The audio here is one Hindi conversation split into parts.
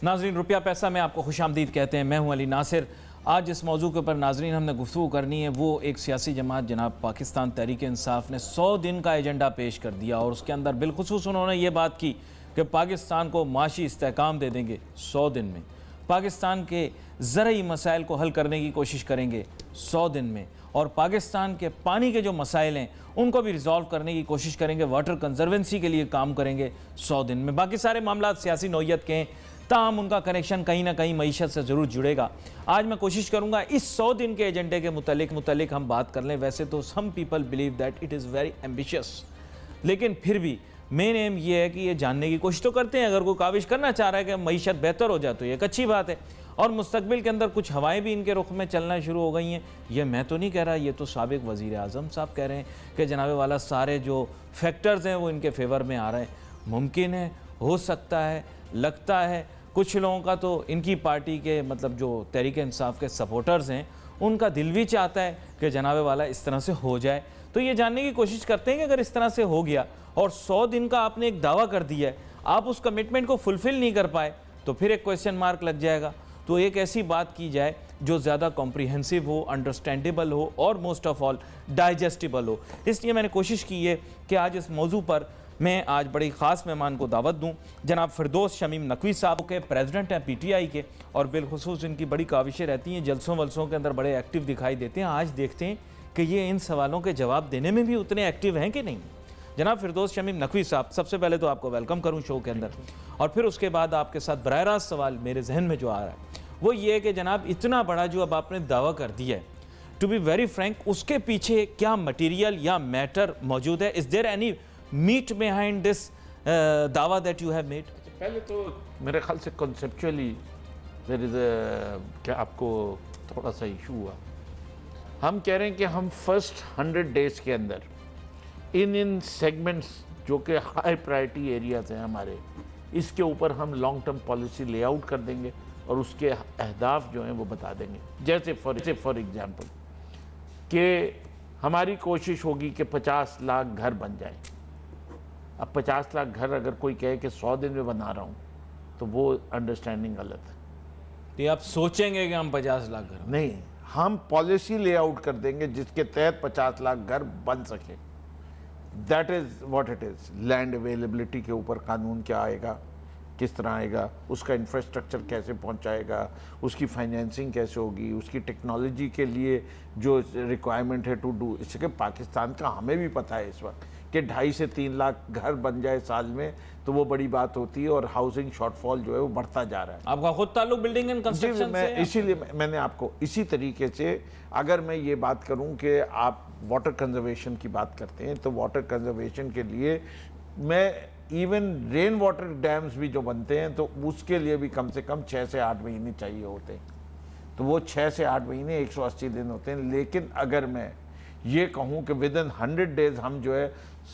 नाजरीन, रुपया पैसा में आपको खुशामदीद कहते हैं। मैं हूं अली नासिर। आज जिस मौजू के ऊपर नाजरीन हमने गुफ्तगू करनी है वो एक सियासी जमात जनाब पाकिस्तान तहरीक इंसाफ ने 100 दिन का एजेंडा पेश कर दिया और उसके अंदर बिलखुसूस उन्होंने ये बात की कि पाकिस्तान को माशी इस्तेहकाम दे देंगे 100 दिन में, पाकिस्तान के ज़रई मसाइल को हल करने की कोशिश करेंगे 100 दिन में, और पाकिस्तान के पानी के जो मसाइल हैं उनको भी रिजॉल्व करने की कोशिश करेंगे, वाटर कंजर्वेंसी के लिए काम करेंगे 100 दिन में। बाकी सारे मामला सियासी नौयत के हैं, ताहम उनका कनेक्शन कहीं ना कहीं मईशत से ज़रूर जुड़ेगा। आज मैं कोशिश करूंगा इस 100 दिन के एजेंडे के मुतल्लिक हम बात कर लें। वैसे तो some people believe that it is very ambitious, लेकिन फिर भी मेन एम ये है कि ये जानने की कोशिश तो करते हैं। अगर कोई काविश करना चाह रहा है कि मईशत बेहतर हो जाए तो ये एक अच्छी बात है, और मुस्तकबिल के अंदर कुछ हवाएं भी इनके रुख में चलना शुरू हो गई हैं। ये मैं तो नहीं कह रहा, ये तो साबिक वज़ीर आज़म साहब कह रहे हैं कि जनाब वाला सारे जो फैक्टर्स हैं वो इनके फेवर में आ रहे हैं। मुमकिन है, हो सकता है, लगता है कुछ लोगों का तो इनकी पार्टी के मतलब जो तहरीक इंसाफ के सपोर्टर्स हैं उनका दिल भी चाहता है कि जनाब वाला इस तरह से हो जाए। तो ये जानने की कोशिश करते हैं कि अगर इस तरह से हो गया और 100 दिन का आपने एक दावा कर दिया है, आप उस कमिटमेंट को फुलफ़िल नहीं कर पाए तो फिर एक क्वेश्चन मार्क लग जाएगा। तो एक ऐसी बात की जाए जो ज़्यादा कॉम्प्रिहेंसिव हो, अंडरस्टैंडेबल हो और मोस्ट ऑफ ऑल डाइजेस्टिबल हो। इसलिए मैंने कोशिश की है कि आज इस मौजू पर मैं आज बड़ी ख़ास मेहमान को दावत दूं। जनाब फिरदौस शमीम नकवी साहब के प्रेसिडेंट हैं PTI के, और बिलखुसूस इनकी बड़ी काविशें रहती हैं, जलसों वलसों के अंदर बड़े एक्टिव दिखाई देते हैं। आज देखते हैं कि ये इन सवालों के जवाब देने में भी उतने एक्टिव हैं कि नहीं। जनाब फिरदौस शमीम नकवी साहब, सबसे पहले तो आपको वेलकम करूँ शो के अंदर, और फिर उसके बाद आपके साथ बराह रास्त सवाल मेरे जहन में जो आ रहा है वो ये है कि जनाब इतना बड़ा जो अब आपने दावा कर दिया है, टू बी वेरी फ्रैंक, उसके पीछे क्या मटीरियल या मैटर मौजूद है? Is there any meat behind this दावा दैट यू हैव मेड? पहले तो मेरे ख्याल से कॉन्सेप्चुअली देयर इज़ क्या आपको थोड़ा सा इशू हुआ। हम कह रहे हैं कि हम फर्स्ट 100 डेज़ के अंदर इन सेगमेंट्स जो कि हाई प्रायोरिटी एरियाज हैं हमारे, इसके ऊपर हम लॉन्ग टर्म पॉलिसी लेआउट कर देंगे और उसके अहदाफ जो हैं वो बता देंगे। जैसे फॉर एग्जांपल कि हमारी कोशिश होगी कि 50 लाख घर बन जाए। अब 50 लाख घर अगर कोई कहे कि 100 दिन में बना रहा हूँ तो वो अंडरस्टैंडिंग गलत है। तो आप सोचेंगे कि हम 50 लाख घर नहीं, हम पॉलिसी लेआउट कर देंगे जिसके तहत 50 लाख घर बन सके। That is what it is. Land availability के ऊपर कानून क्या आएगा, किस तरह आएगा, उसका इंफ्रास्ट्रक्चर कैसे पहुंचाएगा, उसकी फाइनेंसिंग कैसे होगी, उसकी टेक्नोलॉजी के लिए जो रिक्वायरमेंट है टू डू। इसके पाकिस्तान का हमें भी पता है इस वक्त कि 2.5 से 3 लाख घर बन जाए साल में तो वो बड़ी बात होती है, और हाउसिंग शॉर्टफॉल जो है वो बढ़ता जा रहा है। आपका खुद ताल्लुक बिल्डिंग एंड कंस्ट्रक्शन से है? इसीलिए मैंने आपको इसी तरीके से, अगर मैं ये बात करूं कि आप वाटर कंजर्वेशन की बात करते हैं तो वाटर कंजर्वेशन के लिए मैं इवन रेन वाटर डैम्स भी जो बनते हैं तो उसके लिए भी कम से कम 6 से 8 महीने चाहिए होते हैं। तो वो 6 से 8 महीने 180 दिन होते हैं। लेकिन अगर मैं ये कहूँ कि विद इन 100 डेज हम जो है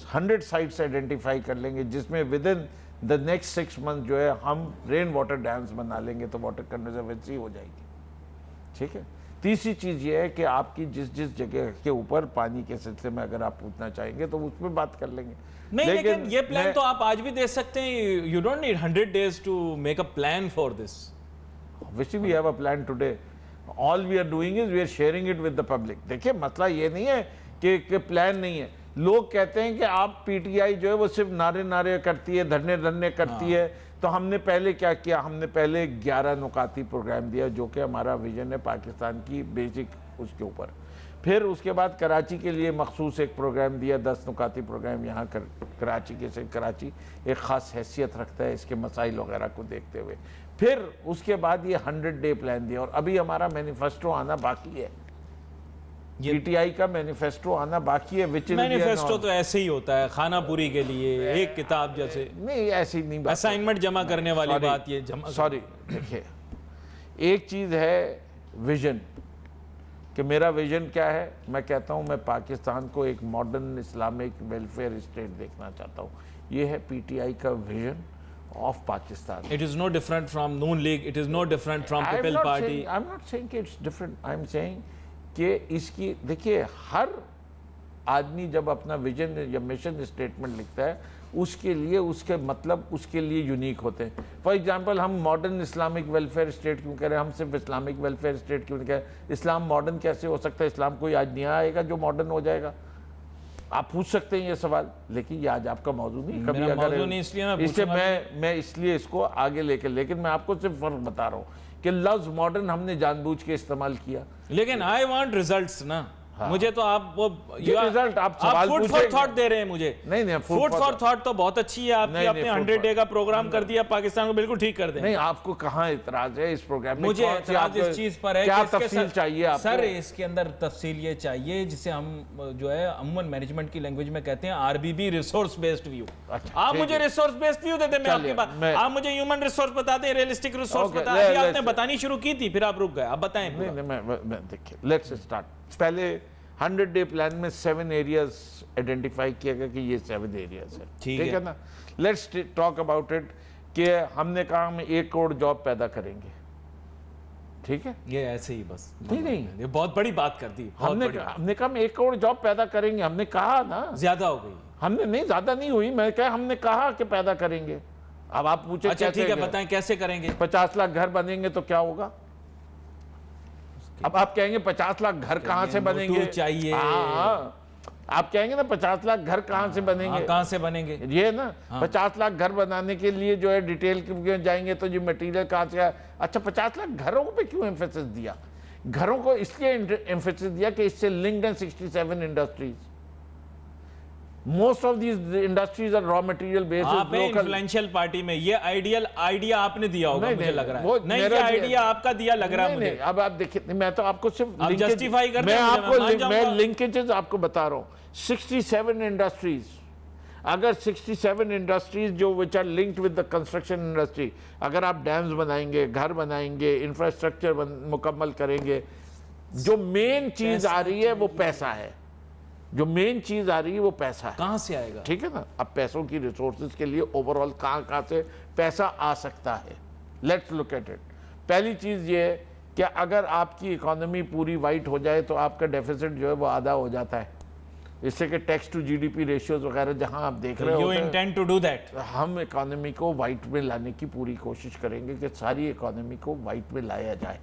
100 साइट्स आइडेंटिफाई कर लेंगे जिसमें with in the next 6 month जो है हम रेन वाटर डैम्स बना लेंगे तो वाटर कंजर्वेंसी हो जाएगी। ठीक है। तीसरी चीज़ ये है कि आपकी जिस जिस जगह के ऊपर पानी के सिलसिले में अगर आप पूछना चाहेंगे तो उस पर बात कर लेंगे। नहीं, लेकिन ये प्लान तो आप आज भी दे सकते हैं। You don't need 100 days to make a plan for this. Obviously we have a plan today. All we are doing is we are sharing it with the public. देखिए मसला ये नहीं है कि प्लान नहीं है। लोग कहते हैं कि आप PTI जो है वो सिर्फ नारे करती है, धरने करती है। तो हमने पहले क्या किया, हमने पहले 11 नुकाती प्रोग्राम दिया जो कि हमारा विजन है पाकिस्तान की बेसिक उसके ऊपर। फिर उसके बाद कराची के लिए मखसूस एक प्रोग्राम दिया, 10 नुकाती प्रोग्राम। यहाँ कराची के से कराची एक ख़ास हैसियत रखता है इसके मसाइल वगैरह को देखते हुए। फिर उसके बाद ये 100 डे प्लान दिया, और अभी हमारा मैनिफेस्टो आना बाकी है। PTI का मैनिफेस्टो आना बाकी है। मैनिफेस्टो तो ऐसे ही होता है, खाना पूरी के लिए एक किताब जैसे। नहीं, ऐसी नहीं बात। असाइनमेंट जमा करने वाली बात ये सॉरी, देखिए एक चीज़ है विजन, कि मेरा विजन क्या है। मैं कहता हूँ मैं पाकिस्तान को एक मॉडर्न इस्लामिक वेलफेयर स्टेट देखना चाहता हूँ। ये है PTI का vision of Pakistan. It is no different from Noon League. It is no different from People Party. I'm not saying कि it's different. I'm saying कि इसकी देखिए हर आदमी जब अपना विजन या मिशन स्टेटमेंट लिखता है उसके लिए उसके मतलब उसके लिए यूनिक होते हैं। फॉर एग्जांपल हम मॉडर्न इस्लामिक वेलफेयर स्टेट क्यों कह रहे हैं, हम सिर्फ इस्लामिक वेलफेयर स्टेट क्यों नहीं कह रहे? इस्लाम मॉडर्न कैसे हो सकता है? इस्लाम कोई आज नया आएगा जो मॉडर्न हो जाएगा? आप पूछ सकते हैं ये सवाल, लेकिन ये आज आपका मौजूद नहीं। कभी मेरा अगर मौजूद नहीं, इसलिए मैं इससे पूछूंगा मैं इसलिए इसको आगे लेकर, लेकिन मैं आपको सिर्फ फर्क बता रहा हूँ कि लफ्ज मॉडर्न हमने जानबूझ के इस्तेमाल किया। लेकिन आई वांट रिजल्ट्स ना। हाँ। मुझे तो आप वो रिजल्ट आप सवाल फूड फॉर पूछेंगे। थॉट दे रहे हैं मुझे। नहीं फूड फॉर थॉट तो बहुत अच्छी है आपकी, नहीं, आपने food 100 for- डे का प्रोग्राम कर दिया, पाकिस्तान को बिल्कुल ठीक कर दें। नहीं, आपको कहाँ इतराज है इस प्रोग्राम में? मुझे कौन सी एतराज आपको- इस चीज पर है क्या कि इसके तफसील चाहिए आपको? सर इसके अंदर तफसील ये चाहिए जिसे हम जो है अमूमन मैनेजमेंट की लैंग्वेज में कहते हैं आरबीबी, रिसोर्स बेस्ड व्यू। अच्छा, आप ठीक मुझे है। रिसोर्स बेस्ड व्यू दे दें, मैं आपकी चलिए, बात, मैं- आप मुझे ह्यूमन रिसोर्स बता दें, रियलिस्टिक रिसोर्स Okay, बता ले- अभी आपने let's- बतानी शुरू की थी, फिर आप रुक गए। आप बताएं नहीं पूरा। नहीं, मैं देखिए, लेट्स स्टार्ट। पहले 100 डे प्लान में 7 एरियाज आइडेंटिफाई किया गया कि ये 7 एरियाज है, ठीक है ना? लेट्स टॉक अबाउट इट कि हमने कहा हम 1 करोड़ जॉब पैदा करेंगे, ठीक है? ये ऐसे ही बस नहीं, ये बहुत बड़ी बात कर दी, बहुत हमने बड़ी बात। हमने कहा हम 1 करोड़ जॉब पैदा करेंगे, हमने कहा ना। ज्यादा हो गई। हमने नहीं, ज्यादा नहीं हुई, मैं क्या, हमने कहा कि पैदा करेंगे। अब आप पूछे अच्छा कैसे ठीक है, करें? बताएं कैसे करेंगे। 50 लाख घर बनेंगे तो क्या होगा? अब आप कहेंगे 50 लाख घर कहाँ से बनेंगे? मोटू चाहिए। हाँ, आप कहेंगे ना 50 लाख घर कहाँ से बनेंगे? कहाँ से बनेंगे? ये ना 50 लाख घर बनाने के लिए जो है डिटेल में जाएंगे तो जो मटेरियल कहाँ से आया? अच्छा, 50 लाख घरों पे क्यों एम्फेसिस दिया? घरों को इसलिए एम्फेसिस दिया कि इससे लिंक्ड हैं 67 industries. Most of these industries are raw material based आप लोकल। इन्फ्लुएंशियल पार्टी में ये आइडिया आपने दिया होगा, नहीं, मुझे नहीं, लग रहा वो है। नहीं, ये मेरा आइडिया आपका दिया लग रहा है नहीं, मुझे। नहीं, अब आप देखिए, मैं तो आपको सिर्फ आप linkage- justify कर मैं दें मुझे, आपको मैं मान जाऊंगा। मैं लिंकेजेस आपको बता रहा हूँ। 67 इंडस्ट्रीज, अगर 67 इंडस्ट्रीज जो which are linked with the construction industry, अगर आप डैम्स बनाएंगे, घर बनाएंगे, इंफ्रास्ट्रक्चर मुकम्मल करेंगे, जो मेन चीज आ रही है वो पैसा है। जो मेन चीज आ रही है वो पैसा है। कहां से आएगा? ठीक है ना? अब पैसों की रिसोर्सेज के लिए ओवरऑल कहाँ से पैसा आ सकता है? Let's look at it. पहली चीज ये है कि अगर आपकी इकोनॉमी पूरी वाइट हो जाए तो आपका डेफिसिट जो है वो आधा हो जाता है। इससे कि टैक्स टू जीडीपी रेशियोज वगैरह जहां आप देख रहे यू होते हैं, इंटेंड टू डू दैट? हम इकोनॉमी को वाइट में लाने की पूरी कोशिश करेंगे कि सारी इकोनॉमी को वाइट में लाया जाए।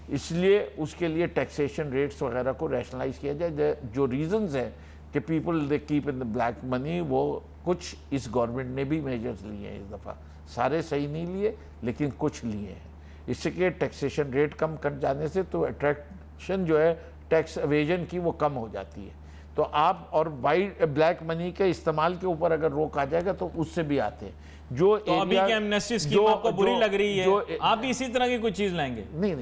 इसलिए उसके लिए टैक्सेशन रेट्स वगैरह को रैशनलाइज किया जाए। जो रीजंस हैं कि people they keep in the black money, वो कुछ इस गवर्नमेंट ने भी मेजर्स लिए हैं इस दफ़ा। सारे सही नहीं लिए, लेकिन कुछ लिए हैं। इससे कि टैक्सेशन रेट कम कर जाने से तो अट्रैक्शन जो है टैक्स एवेजन की वो कम हो जाती है। तो आप और वाइट ब्लैक मनी के इस्तेमाल के ऊपर अगर रोक आ जाएगा तो उससे भी आते हैं। जो तो अभी की एमनेस्टी स्कीम आपको बुरी लग रही है, आप भी इसी तरह की कुछ चीज लाएंगे नहीं,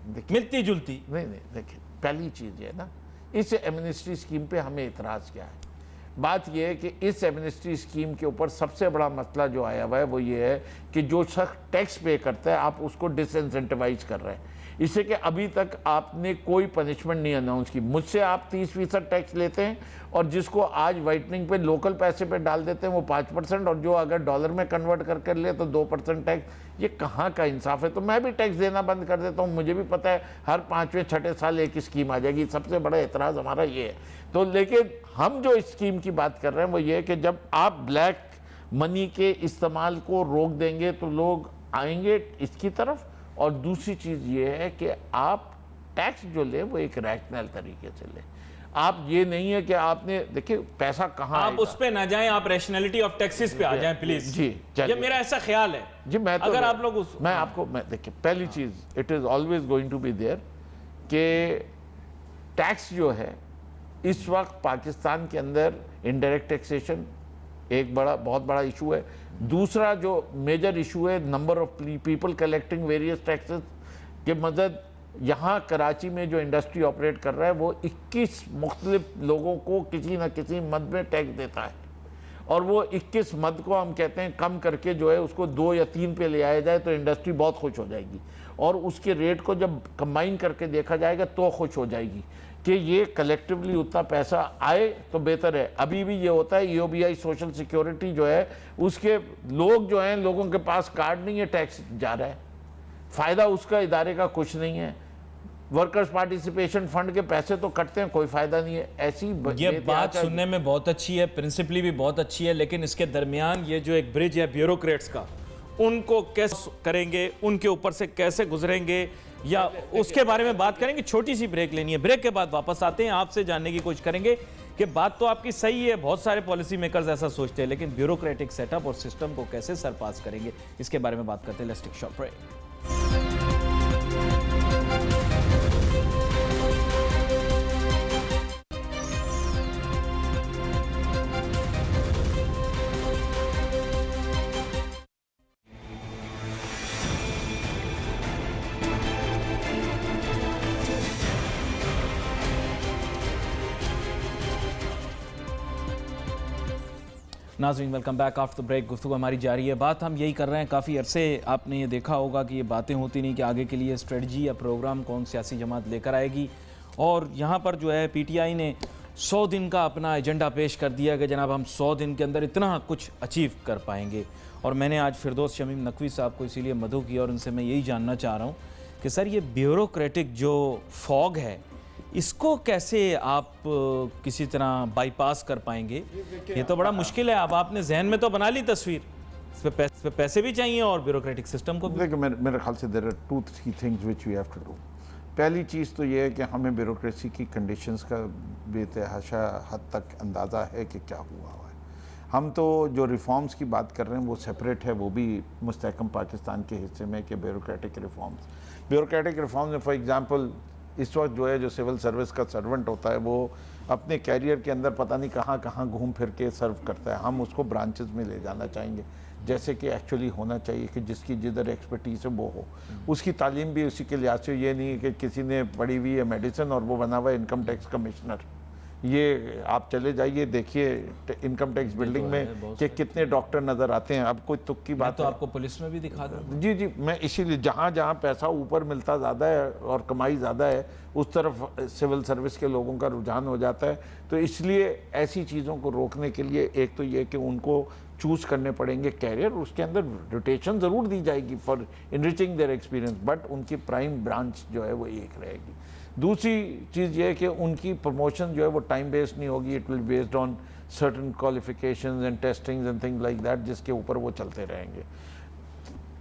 देखिए, मिलती जुलती? नहीं, देखिए, पहली चीज ये है ना, इस एमनेस्टी स्कीम पे हमें इतराज़ क्या है? बात यह है कि इस एमनेस्टी स्कीम के ऊपर सबसे बड़ा मसला जो आया हुआ है वो ये है कि जो शख्स टैक्स पे करता है आप उसको डिसइंसेंटिवाइज कर रहे हैं। इससे कि अभी तक आपने कोई पनिशमेंट नहीं अनाउंस की। मुझसे आप 30% टैक्स लेते हैं और जिसको आज वाइटनिंग पे लोकल पैसे पे डाल देते हैं वो 5%, और जो अगर डॉलर में कन्वर्ट करके ले तो 2% टैक्स। ये कहाँ का इंसाफ है? तो मैं भी टैक्स देना बंद कर देता हूँ। मुझे भी पता है हर 5वें 6ठे साल एक स्कीम आ जाएगी। सबसे बड़ा एतराज़ हमारा ये है। तो लेकिन हम जो इस स्कीम की बात कर रहे हैं वो ये है कि जब आप ब्लैक मनी के इस्तेमाल को रोक देंगे तो लोग आएंगे इसकी तरफ। और दूसरी चीज़ ये है कि आप टैक्स जो ले वो एक रैशनल तरीके से ले। आप ये नहीं है कि आपने, देखिए, पैसा कहाँ आप आएगा? उस पे ना जाएं, आप रैशनैलिटी ऑफ टैक्सेस पे आ जाएं प्लीज। जी, ये मेरा ऐसा ख्याल है जी। मैं तो अगर आप लोग उस मैं देखिए, पहली चीज़, it is always going to be there कि टैक्स जो है इस वक्त पाकिस्तान के अंदर इनडायरेक्ट टैक्सेशन एक बहुत बड़ा इशू है। दूसरा जो मेजर इशू है, number of people collecting various taxes के मदद। यहाँ कराची में जो इंडस्ट्री ऑपरेट कर रहा है वो 21 मुख्तलिफ लोगों को किसी न किसी मद में टैक्स देता है, और वो 21 मद को हम कहते हैं कम करके जो है उसको 2 या 3 पे ले आया जाए तो इंडस्ट्री बहुत खुश हो जाएगी, और उसके रेट को जब कंबाइन करके देखा जाएगा तो खुश हो जाएगी कि ये कलेक्टिवली उतना पैसा आए तो बेहतर है। अभी भी ये होता है, EOBI सोशल सिक्योरिटी जो है उसके लोग जो हैं, लोगों के पास कार्ड नहीं है, टैक्स जा रहा है, फ़ायदा उसका इदारे का कुछ नहीं है। वर्कर्स पार्टिसिपेशन फंड के पैसे तो कटते हैं, कोई फायदा नहीं है। ऐसी ये बात सुनने में बहुत अच्छी है, प्रिंसिपली भी बहुत अच्छी है, लेकिन इसके दरमियान ये जो एक ब्रिज है ब्यूरोक्रेट्स का, उनको कैसे करेंगे, उनके ऊपर से कैसे गुजरेंगे, या उसके बारे में बात करेंगे। छोटी सी ब्रेक लेनी है, ब्रेक के बाद वापस आते हैं, आपसे जानने की कोशिश करेंगे कि बात तो आपकी सही है, बहुत सारे पॉलिसी मेकर्स ऐसा सोचते हैं, लेकिन ब्यूरोक्रेटिक सेटअप और सिस्टम को कैसे सरपास करेंगे, इसके बारे में बात करते हैं। Let's take short break. नाज़रीन, welcome back after the break. गुफ्तगू हमारी जारी है। बात हम यही कर रहे हैं, काफ़ी अरसे आपने ये देखा होगा कि ये बातें होती नहीं कि आगे के लिए स्ट्रेटजी या प्रोग्राम कौन सियासी जमात लेकर आएगी। और यहाँ पर जो है पीटीआई ने 100 दिन का अपना एजेंडा पेश कर दिया कि जनाब हम 100 दिन के अंदर इतना कुछ अचीव कर पाएंगे। और मैंने आज फिरदौस शमीम नकवी साहब को इसीलिए मदऊ किया और उनसे मैं यही जानना चाह रहा हूँ कि सर ये ब्यूरोक्रेटिक जो फॉग है, इसको कैसे आप किसी तरह बाईपास कर पाएंगे? ये तो बड़ा मुश्किल है। अब आपने जहन में तो बना ली तस्वीर, इस पे पैसे भी चाहिए और ब्यूरोक्रेटिक सिस्टम को भी। देखिए, मेरे ख्याल से there are 2-3 things which we have to do. पहली चीज़ तो ये है कि हमें ब्यूरोक्रेसी की कंडीशंस का बेतहाशा हद तक अंदाज़ा है कि क्या हुआ है। हम तो जो रिफॉर्म्स की बात कर रहे हैं वो सेपरेट है, वो भी मुस्तहकम पाकिस्तान के हिस्से में कि ब्यूरोक्रेटिक रिफॉर्म्स में फॉर एग्जांपल इस वक्त जो है जो सिविल सर्विस का सर्वेंट होता है वो अपने कैरियर के अंदर पता नहीं कहाँ कहाँ घूम फिर के सर्व करता है। हम उसको ब्रांचेस में ले जाना चाहेंगे, जैसे कि एक्चुअली होना चाहिए कि जिसकी जिधर एक्सपर्टीज़ है वो हो। उसकी तालीम भी उसी के लिहाज से ये नहीं है कि किसी ने पढ़ी हुई है मेडिसिन और वो बना हुआ है इनकम टैक्स कमिश्नर। ये आप चले जाइए, देखिए इनकम टैक्स बिल्डिंग में कि कितने डॉक्टर नज़र आते हैं। अब कोई तुक की बात तो आपको पुलिस में भी दिखा दूं। जी जी, मैं इसीलिए जहाँ जहाँ पैसा ऊपर मिलता ज़्यादा है और कमाई ज़्यादा है उस तरफ सिविल सर्विस के लोगों का रुझान हो जाता है। तो इसलिए ऐसी चीज़ों को रोकने के लिए एक तो ये कि उनको चूज़ करने पड़ेंगे कैरियर, उसके अंदर रोटेशन ज़रूर दी जाएगी for enriching their experience, but उनकी प्राइम ब्रांच जो है वो एक रहेगी। दूसरी चीज़ ये है कि उनकी प्रमोशन जो है वो टाइम बेस्ड नहीं होगी, it will based on certain qualifications and testings and things like that, जिसके ऊपर वो चलते रहेंगे।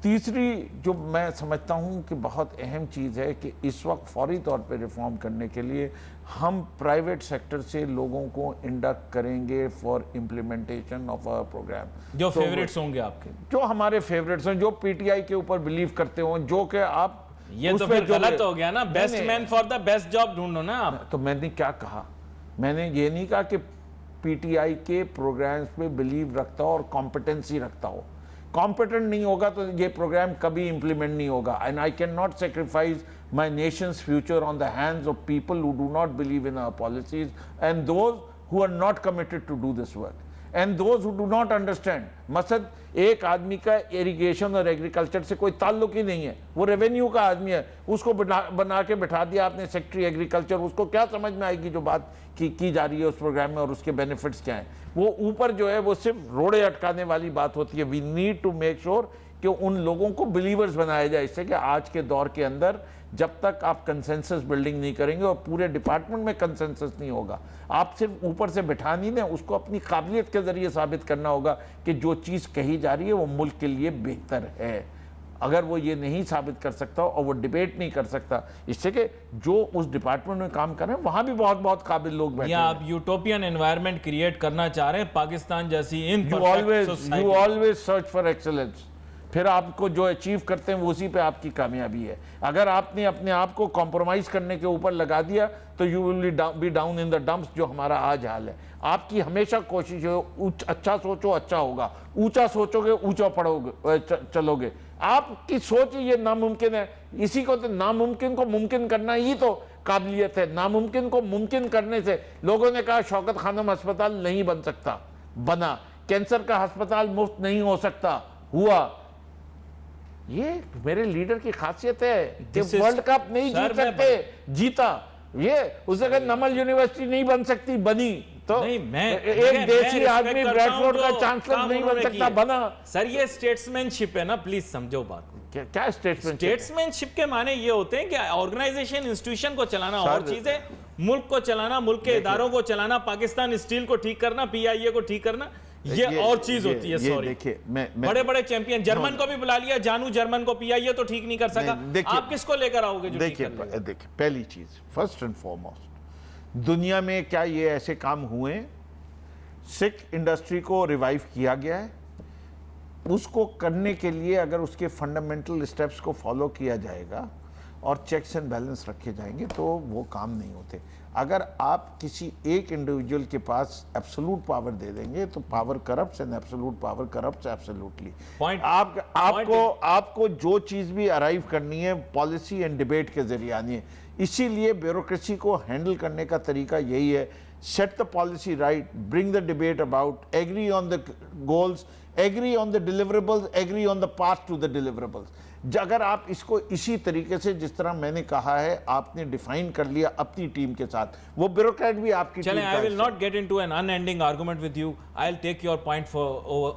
तीसरी जो मैं समझता हूँ कि बहुत अहम चीज़ है कि इस वक्त फौरी तौर पे रिफॉर्म करने के लिए हम प्राइवेट सेक्टर से लोगों को इंडक्ट करेंगे for implementation of a program. जो फेवरेट्स होंगे आपके, जो हमारे फेवरेट्स हैं, जो पीटीआई के ऊपर बिलीव करते हो, जो कि आप ये तो फिर गलत हो गया ना। Best man for the best job ढूंढो ना आप। तो मैंने क्या कहा, मैंने ये नहीं कहा कि पीटीआई के प्रोग्राम्स पे बिलीव रखता हो और कॉम्पिटेंसी रखता हो। कॉम्पिटेंट नहीं होगा तो ये प्रोग्राम कभी इंप्लीमेंट नहीं होगा। And I can not sacrifice my nation's future on the hands of people who do not believe in our policies and those who are not committed to do this work and those who do not understand. मकसद एक आदमी का इरिगेशन और एग्रीकल्चर से कोई ताल्लुक ही नहीं है, वो रेवेन्यू का आदमी है, उसको बना के बिठा दिया आपने सेक्रेटरी एग्रीकल्चर, उसको क्या समझ में आएगी जो बात की जा रही है उस प्रोग्राम में और उसके बेनिफिट्स क्या हैं। वो ऊपर जो है वो सिर्फ रोड़े अटकाने वाली बात होती है। We need to make sure कि उन लोगों को बिलीवर्स बनाया जाए, इससे कि आज के दौर के अंदर जब तक आप कंसेंसस बिल्डिंग नहीं करेंगे और पूरे डिपार्टमेंट में कंसेंसस नहीं होगा, आप सिर्फ ऊपर से बिठा नहीं दें, उसको अपनी काबिलियत के जरिए साबित करना होगा कि जो चीज़ कही जा रही है वो मुल्क के लिए बेहतर है। अगर वो ये नहीं साबित कर सकता और वो डिबेट नहीं कर सकता, इससे कि जो उस डिपार्टमेंट में काम कर रहे हैं वहाँ भी बहुत बहुत काबिल लोग बैठे हैं। आप यूटोपियन एनवायरनमेंट क्रिएट करना चाह रहे हैं पाकिस्तान जैसी you always search for excellence, फिर आपको जो अचीव करते हैं वो उसी पे आपकी कामयाबी है। अगर आपने अपने आप को कॉम्प्रोमाइज़ करने के ऊपर लगा दिया तो you will be down in the dumps, जो हमारा आज हाल है। आपकी हमेशा कोशिश है अच्छा सोचो अच्छा होगा, ऊंचा सोचोगे ऊंचा पढ़ोगे चलोगे। आपकी सोच ये नामुमकिन है, इसी को तो नामुमकिन को मुमकिन करना ही तो काबिलियत है। नामुमकिन को मुमकिन करने से लोगों ने कहा शौकत खानम अस्पताल नहीं बन सकता, बना। कैंसर का अस्पताल मुफ्त नहीं हो सकता, हुआ। ये मेरे लीडर की खासियत है कि वर्ल्ड कप नहीं जीत सकते, जीता। ये उससे अगर नमल यूनिवर्सिटी नहीं बन सकती, बनी। तो नहीं, एक देसी आदमी ब्रैडफोर्ड का चांसलर नहीं बन सकता, बना। सर ये स्टेट्समैनशिप है ना, प्लीज समझो बात। क्या स्टेटसमैनशिप? स्टेट्समैनशिप के माने ये होते हैं कि ऑर्गेनाइजेशन इंस्टीट्यूशन को चलाना सर, और चीजें, मुल्क को चलाना, मुल्क के इदारों को चलाना, पाकिस्तान स्टील को ठीक करना, पीआईए को ठीक करना, ये और चीज होती है। सॉरी, देखिए बड़े बड़े चैंपियन, जर्मन को भी बुला लिया, जानू जर्मन को, पीआईए तो ठीक नहीं कर सका, आप किसको लेकर आओगे जो ठीक कर लेगा? देखिए पहली चीज, फर्स्ट एंड फॉरमोस्ट, दुनिया में क्या ये ऐसे काम हुए? सिख इंडस्ट्री को रिवाइव किया गया है। उसको करने के लिए अगर उसके फंडामेंटल स्टेप्स को फॉलो किया जाएगा और चेक्स एंड बैलेंस रखे जाएंगे तो वो काम नहीं होते। अगर आप किसी एक इंडिविजुअल के पास एब्सोल्यूट पावर दे देंगे तो power corrupts and absolute power corrupts absolutely. आपको जो चीज़ भी अराइव करनी है पॉलिसी एंड डिबेट के जरिए आनी है। इसीलिए ब्यूरोक्रेसी को हैंडल करने का तरीका यही है, set the policy right, bring the debate about, agree on the goals, agree on the deliverables, agree on the path to the deliverables. अगर आप इसको इसी तरीके से जिस तरह मैंने कहा है आपने डिफाइन कर लिया अपनी टीम के साथ, वो ब्यूरोक्रेट भी आपकी टीम का I will not get into an unending argument with you. I'll take your point for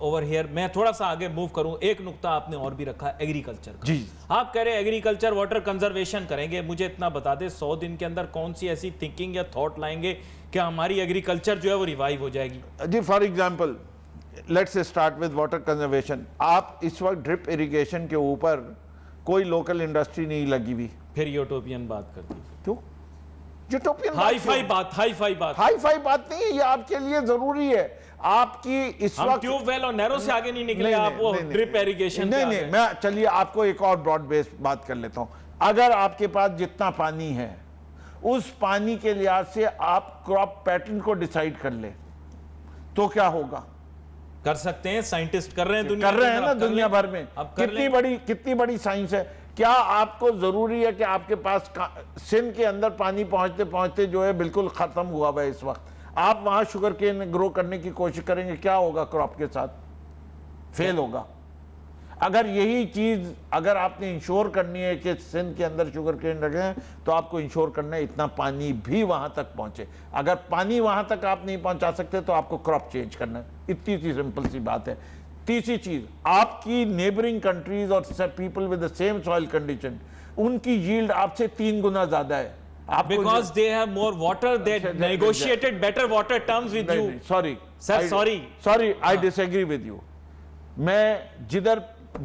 over here. मैं थोड़ा सा आगे मूव करूं। एक नुक्ता आपने और भी रखा एग्रीकल्चर का। जी, आप कह रहे हैं एग्रीकल्चर वाटर कंजर्वेशन करेंगे। मुझे इतना बता दे 100 दिन के अंदर कौन सी ऐसी थिंकिंग या थॉट लाएंगे कि हमारी एग्रीकल्चर जो है वो रिवाइव हो जाएगी? जी, for example let's start with water conservation. आप इस वक्त ड्रिप इरिगेशन के ऊपर कोई लोकल इंडस्ट्री नहीं लगी हुई, फिर यूटोपियन बात कर दी। क्यों यूटोपियन? हाई फाई बात नहीं है, ये आपके लिए जरूरी है। आपकी इस वक्त ट्यूबवेल और नहरों से आगे नहीं निकले, आप वो ड्रिप इरिगेशन। नहीं, मैं चलिए आपको एक और ब्रॉड बेस्ड बात कर लेता हूं। अगर आपके पास जितना पानी है उस पानी के लिहाज से आप क्रॉप पैटर्न को डिसाइड कर ले तो क्या होगा? कर सकते हैं, साइंटिस्ट कर रहे हैं, ना दुनिया भर में। कितनी बड़ी साइंस है। क्या आपको जरूरी है कि आपके पास सिंध के अंदर पानी पहुंचते पहुंचते जो है बिल्कुल खत्म हुआ हुआ है इस वक्त, आप वहां शुगर केन ग्रो करने की कोशिश करेंगे, क्या होगा क्रॉप के साथ? फेल होगा। अगर यही चीज अगर आपने इंश्योर करनी है कि सिंध के अंदर शुगर केन रखें तो आपको इंश्योर करना है इतना पानी भी वहां तक पहुंचे। अगर पानी वहां तक आप नहीं पहुंचा सकते तो आपको क्रॉप चेंज करना है। इतनी सी सिंपल सी बात है। तीसरी चीज, आपकी नेबरिंग कंट्रीज और people with the same soil condition, उनकी यील्ड आपसे 3 गुना ज्यादा है। Because they have more water, they negotiated better water terms with you. Sorry, I disagree with you. मैं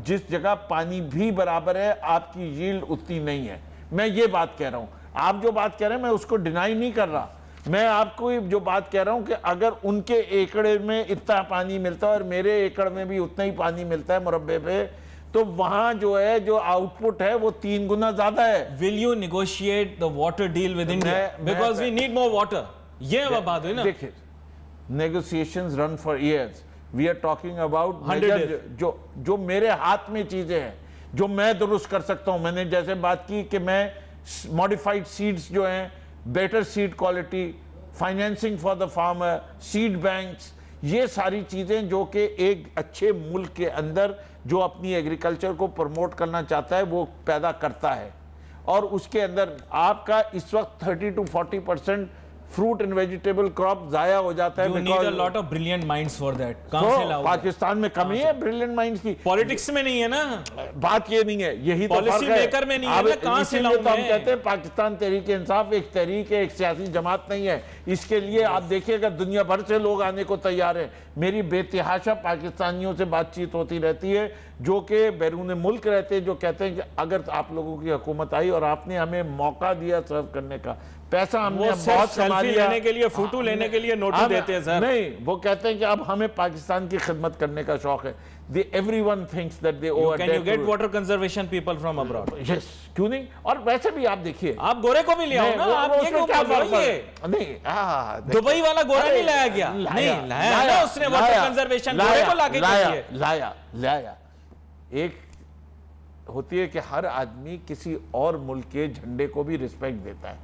जिस जगह पानी भी बराबर है आपकी यील्ड उतनी नहीं है, मैं ये बात कह रहा हूं। आप जो बात कह रहे हैं मैं उसको डिनाई नहीं कर रहा। मैं आपको जो बात कह रहा हूं कि अगर उनके एकड़ में इतना पानी मिलता है और मेरे एकड़ में भी उतना ही पानी मिलता है मुरब्बे पे, तो वहां जो है जो आउटपुट है वो 3 गुना ज्यादा है। Will you negotiate the water deal with India? Because we need more water. ये बात हुई ना। देखिए, negotiations run for years. We are talking about जो मेरे हाथ में चीजें हैं जो मैं दुरुस्त कर सकता हूं। मैंने जैसे बात की कि मैं मॉडिफाइड सीड्स जो हैं, better seed quality, financing for the farmer, seed banks, ये सारी चीजें जो कि एक अच्छे मुल्क के अंदर जो अपनी एग्रीकल्चर को प्रमोट करना चाहता है वो पैदा करता है। और उसके अंदर आपका इस वक्त 30 to 40% fruit and vegetable crop जाया हो जाता है। You need a lot of brilliant minds for that. कहां से लाओगे? पाकिस्तान में कमी है ब्रिलियंट माइंड्स की। पॉलिटिक्स में नहीं है ना, बात ये नहीं है, यही तो पॉलिसी मेकर में नहीं है ना, कहां से लाऊं? तो हम कहते हैं पाकिस्तान तहरीक इंसाफ एक तहरीक है, एक सियासी जमात नहीं है। इसके लिए आप देखिएगा दुनिया भर से लोग आने को तैयार हैं। मेरी बेतहाशा पाकिस्तानियों से बातचीत होती रहती है जो कि बैरून मुल्क रहते हैं, जो कहते हैं कि अगर आप लोगों की हुकूमत आई और आपने हमें मौका दिया सर्व करने का, पैसा हमने बहुत सेल्फी लेने के लिए, फोटो लेने के लिए नोटिस देते हैं सर। नहीं, वो कहते हैं कि अब हमें पाकिस्तान की खिदमत करने का शौक है। Everyone thinks that they owe a debt. Can you get water conservation people from abroad? Yes, क्यों नहीं? और वैसे भी आप देखिए, आप गोरे को भी ले आओ ना। आप ये क्यों क्या बोल रहे हैं? नहीं, दुबई वाला गोरा नहीं लाया गया? नहीं लाया ना उसने, वाटर कंजर्वेशन गोरे को लाके लाया। एक होती है कि हर आदमी किसी और मुल्क के झंडे को भी रिस्पेक्ट देता है,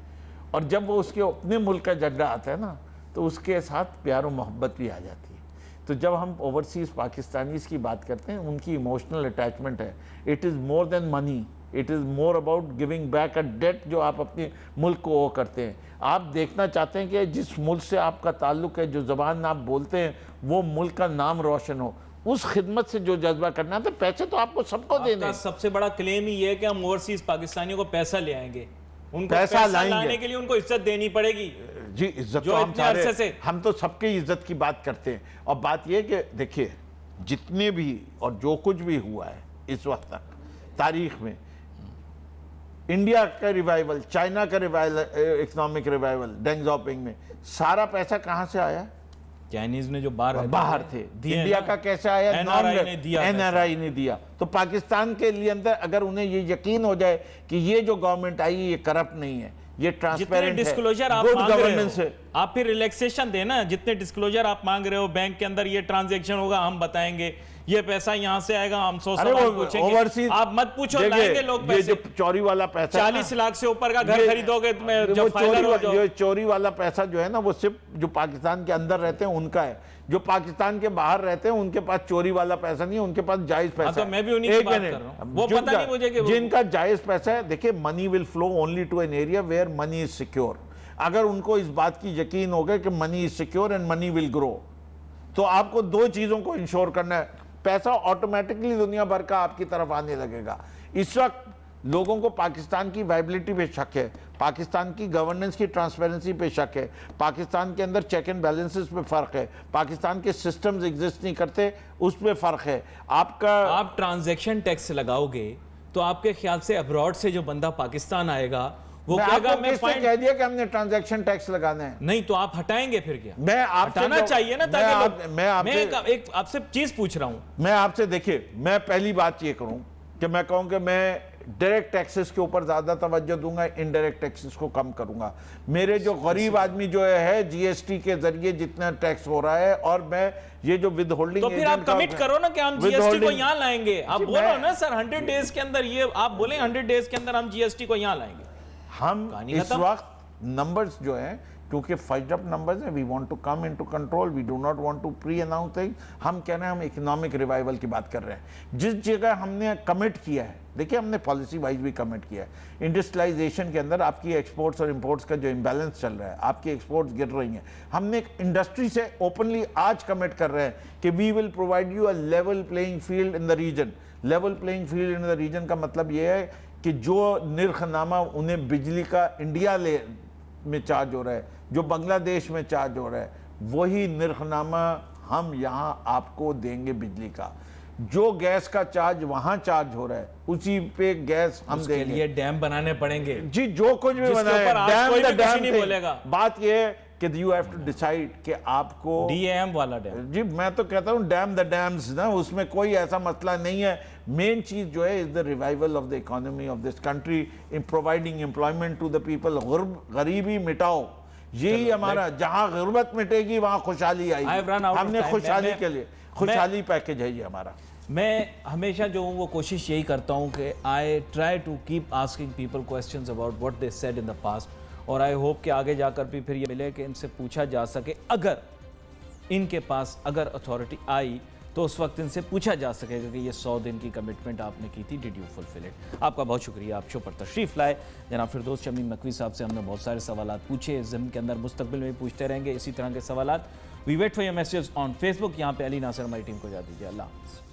और जब वो उसके अपने मुल्क का झंडा आता है ना तो उसके साथ प्यार और मोहब्बत भी आ जाती है। तो जब हम ओवरसीज पाकिस्तानीज की बात करते हैं, उनकी इमोशनल अटैचमेंट है। It is more than money, it is more about giving back a debt जो आप अपने मुल्क को वो करते हैं। आप देखना चाहते हैं कि जिस मुल्क से आपका ताल्लुक है, जो ज़बान आप बोलते हैं, वो मुल्क का नाम रोशन हो। उस खिदमत से जो जज्बा करना था, पैसे तो आपको सबको देने आपका सबसे बड़ा क्लेम ही है कि हम ओवरसीज पाकिस्तानियों को पैसा ले आएंगे, उनको पैसा लाएंगे। लाने के लिए उनको इज्जत देनी पड़ेगी। जी, इज्जत जो तो हम इतने अरसे से हम तो सबके इज्जत की बात करते हैं। और बात यह कि देखिए, जितने भी और जो कुछ भी हुआ है इस वक्त तक तारीख में, इंडिया का रिवाइवल, चाइना का रिवाइवल, इकोनॉमिक रिवाइवल, डेंग ज़ाओपिंग में, सारा पैसा कहां से आया? चाइनीज ने जो बाहर थे। दिए इंडिया ना, का कैसे आया? NRI ने दिया, NRI ने दिया। तो पाकिस्तान के लिए अंदर अगर उन्हें ये यकीन हो जाए कि ये जो गवर्नमेंट आई ये करप्ट नहीं है, ये ट्रांसपेरेंट है, डिस्क्लोजर आप गुड मांग रहे गवर्नेंस हो, है, आप फिर रिलैक्सेशन देना। जितने डिस्क्लोजर आप मांग रहे हो, बैंक के अंदर ये ट्रांजैक्शन होगा, हम बताएंगे, ये पैसा यहां से आएगा, हम 100 सवाल पूछेंगे, ओवरसीज आप मत पूछो, लाएंगे लोग ये पैसे। जो चोरी वाला पैसा, 40 लाख से ऊपर का घर खरीदोगे जब फाइनल हो जाओ। जो चोरी वाला पैसा जो है ना, वो सिर्फ जो पाकिस्तान के अंदर रहते हैं उनका है। जो पाकिस्तान के बाहर रहते हैं उनके पास चोरी वाला पैसा नहीं है, उनके पास जायज पैसा तो है। मैं भी उन्हीं की बात कर रहा हूं। वो पता नहीं मुझे कि जिनका जायज पैसा है, देखिए, money will flow only to an area where money is secure. अगर उनको इस बात की यकीन हो गया कि money is secure and money will grow, तो आपको दो चीजों को इंश्योर करना है, पैसा ऑटोमेटिकली दुनिया भर का आपकी तरफ आने लगेगा। इस वक्त लोगों को पाकिस्तान की वायबिलिटी पे शक है, पाकिस्तान की गवर्नेंस की ट्रांसपेरेंसी पे शक है, पाकिस्तान के अंदर चेक एंड बैलेंसेस पे फर्क है, पाकिस्तान के सिस्टम्स एग्जिस्ट नहीं करते उस पे फर्क है। आप ट्रांजैक्शन टैक्स लगाओगे तो आपके ख्याल से अब्रॉड से जो बंदा पाकिस्तान आएगा वो कहेगा मैं कह दिया कि हमने ट्रांजैक्शन टैक्स लगाना है। नहीं तो आप हटाएंगे फिर क्या? मैं आपसे हटाना चाहिए ना, ताकि मैं एक आपसे चीज पूछ रहा हूं। मैं आपसे, देखिए, मैं पहली बात ये करूं कि मैं कहूं कि मैं डायरेक्ट टैक्सेस के ऊपर ज्यादा तवज्जो दूंगा, इनडायरेक्ट टैक्सेस को कम करूंगा। मेरे जो गरीब आदमी जो है जीएसटी के जरिए जितना टैक्स हो रहा है, और मैं ये जो विद होल्डिंग, तो फिर आप कमिट करो ना कि हम जीएसटी को यहां लाएंगे। आप बोलो ना सर 100 डेज के अंदर, ये आप बोले 100 डेज के अंदर हम जीएसटी को यहां लाएंगे। हम इस वक्त नंबर्स जो हैं, क्योंकि फज्ड अप नंबर्स हैं, we want to come into control, we do not want to pre announce thing. हम कह रहे हैं, हम इकोनॉमिक रिवाइवल की बात कर रहे हैं। जिस जगह हमने कमिट किया है, देखिए, हमने पॉलिसी वाइज भी कमिट किया है। इंडस्ट्रियलाइजेशन के अंदर आपकी एक्सपोर्ट्स और इंपोर्ट्स का जो इम्बैलेंस चल रहा है, आपकी एक्सपोर्ट्स गिर रही हैं, हमने एक इंडस्ट्री से ओपनली आज कमिट कर रहे हैं कि we will provide you a level playing field in the region. Level playing field in the region का मतलब ये है कि जो निर्खनामा उन्हें बिजली का इंडिया में चार्ज हो रहा है, जो बांग्लादेश में चार्ज हो रहा है, वही निर्खनामा हम यहाँ आपको देंगे बिजली का। जो गैस का चार्ज वहां चार्ज हो रहा है, उसी पे गैस हम देंगे। उसके लिए डैम बनाने पड़ेंगे जी, जो कुछ भी बनाए, डैम नहीं बोलेगा। बात ये है कि यू हैव टू डिसाइड कि आपको डीएम वाला डैम। जी, मैं तो कहता हूँ डैम द डैम्स ना, उसमें कोई ऐसा मसला नहीं है। मेन चीज जो है is the revival of the economy of this country, in providing employment to the people. गरीबी मिटाओ, यही हमारा, जहां गुर्बत मिटेगी वहां खुशहाली आएगी। हमने खुशहाली के लिए खुशहाली पैकेज है ये हमारा। मैं हमेशा जो हूँ वो कोशिश यही करता हूँ कि I try to keep asking people questions about what they said in the past, और आई होप कि आगे जाकर भी फिर ये मिले कि इनसे पूछा जा सके, अगर इनके पास अगर अथॉरिटी आई तो उस वक्त इनसे पूछा जा सकेगा कि ये 100 दिन की कमिटमेंट आपने की थी, डिड यू फुलफिल इट। आपका बहुत शुक्रिया, आप शो पर तशरीफ लाए। जनाब फिरदौस शमीम नकवी साहब से हमने बहुत सारे सवाल पूछे, ज़िम्न के अंदर मुस्तकबिल में भी पूछते रहेंगे इसी तरह के सवाल। We wait for your message on Facebook. यहाँ पे अली नासर हमारी टीम को जा दीजिए। अल्लाह हाफ़िज़।